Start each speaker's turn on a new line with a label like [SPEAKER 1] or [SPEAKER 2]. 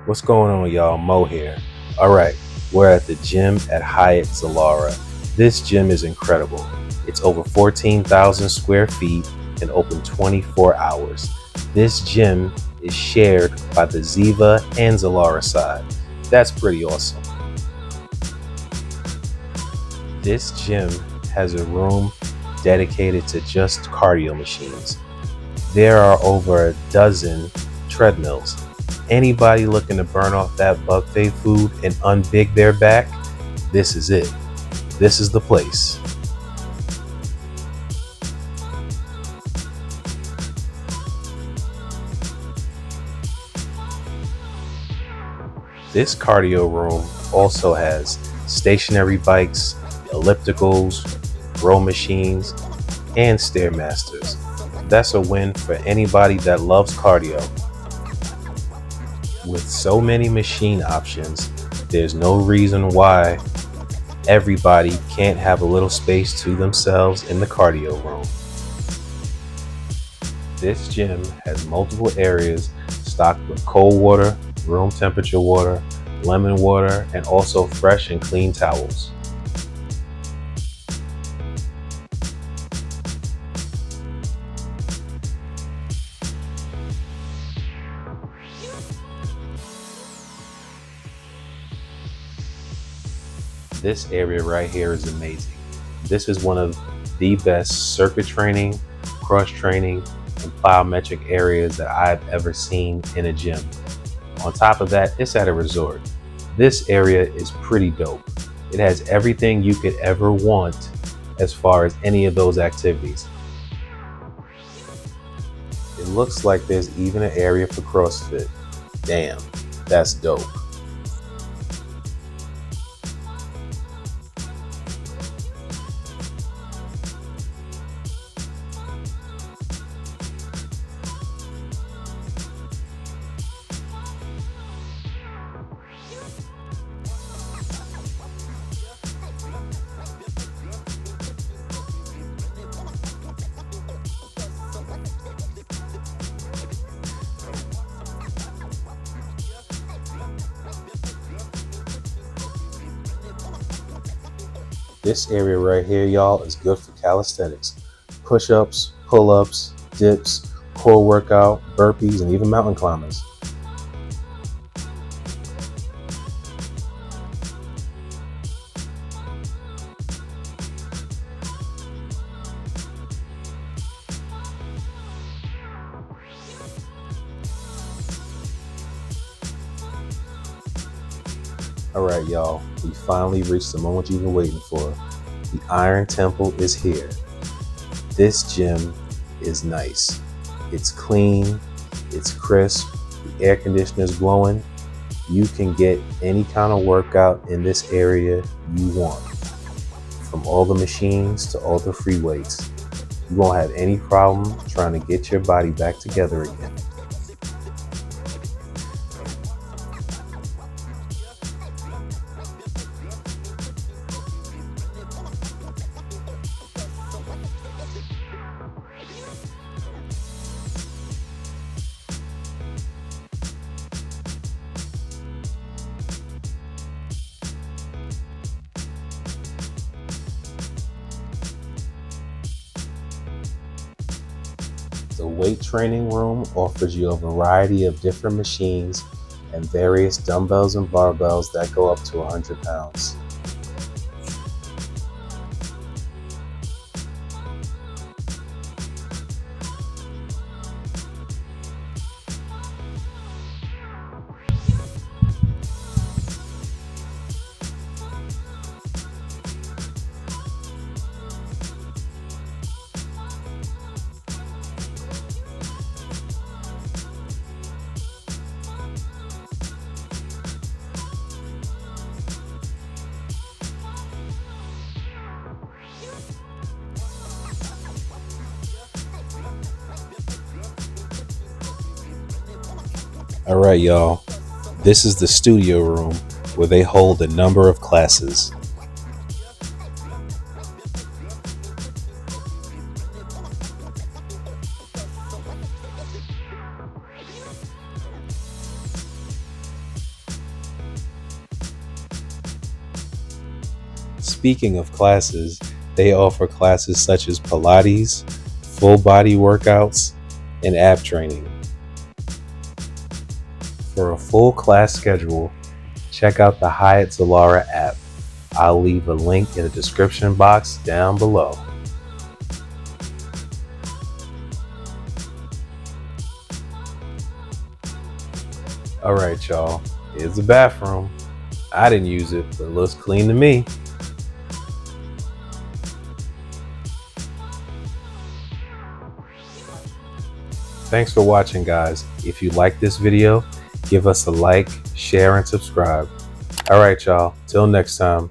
[SPEAKER 1] What's going on, y'all? Mo here. All right, we're at the gym at Hyatt Zilara. This gym is incredible. It's over 14,000 square feet and open 24 hours. This gym is shared by the Ziva and Zilara side. That's pretty awesome. This gym has a room dedicated to just cardio machines. There are over a dozen treadmills. Anybody looking to burn off that buffet food and unbig their back, this is it. This is the place. This cardio room also has stationary bikes, ellipticals, row machines, and stairmasters. That's a win for anybody that loves cardio. With so many machine options, there's no reason why everybody can't have a little space to themselves in the cardio room. This gym has multiple areas stocked with cold water, room temperature water, lemon water, and also fresh and clean towels. This area right here is amazing. This is one of the best circuit training, cross training, and plyometric areas that I've ever seen in a gym. On top of that, it's at a resort. This area is pretty dope. It has everything you could ever want as far as any of those activities. It looks like there's even an area for CrossFit. Damn, that's dope. This area right here, y'all, is good for calisthenics. Push-ups, pull-ups, dips, core workout, burpees, and even mountain climbers. All right, y'all, we finally reached the moment you've been waiting for. The Iron Temple is here. This gym is nice. It's clean, it's crisp, the air conditioner is blowing. You can get any kind of workout in this area you want. From all the machines to all the free weights. You won't have any problem trying to get your body back together again. The weight training room offers you a variety of different machines and various dumbbells and barbells that go up to 100 pounds. All right, y'all. This is the studio room where they hold a number of classes. Speaking of classes, they offer classes such as Pilates, full body workouts, and ab training. For a full class schedule, check out the Hyatt Zilara app. I'll leave a link in the description box down below. Alright, y'all, here's the bathroom. I didn't use it, but it looks clean to me. Thanks for watching, guys. If you like this video, give us a like, share, and subscribe. Alright, y'all, till next time.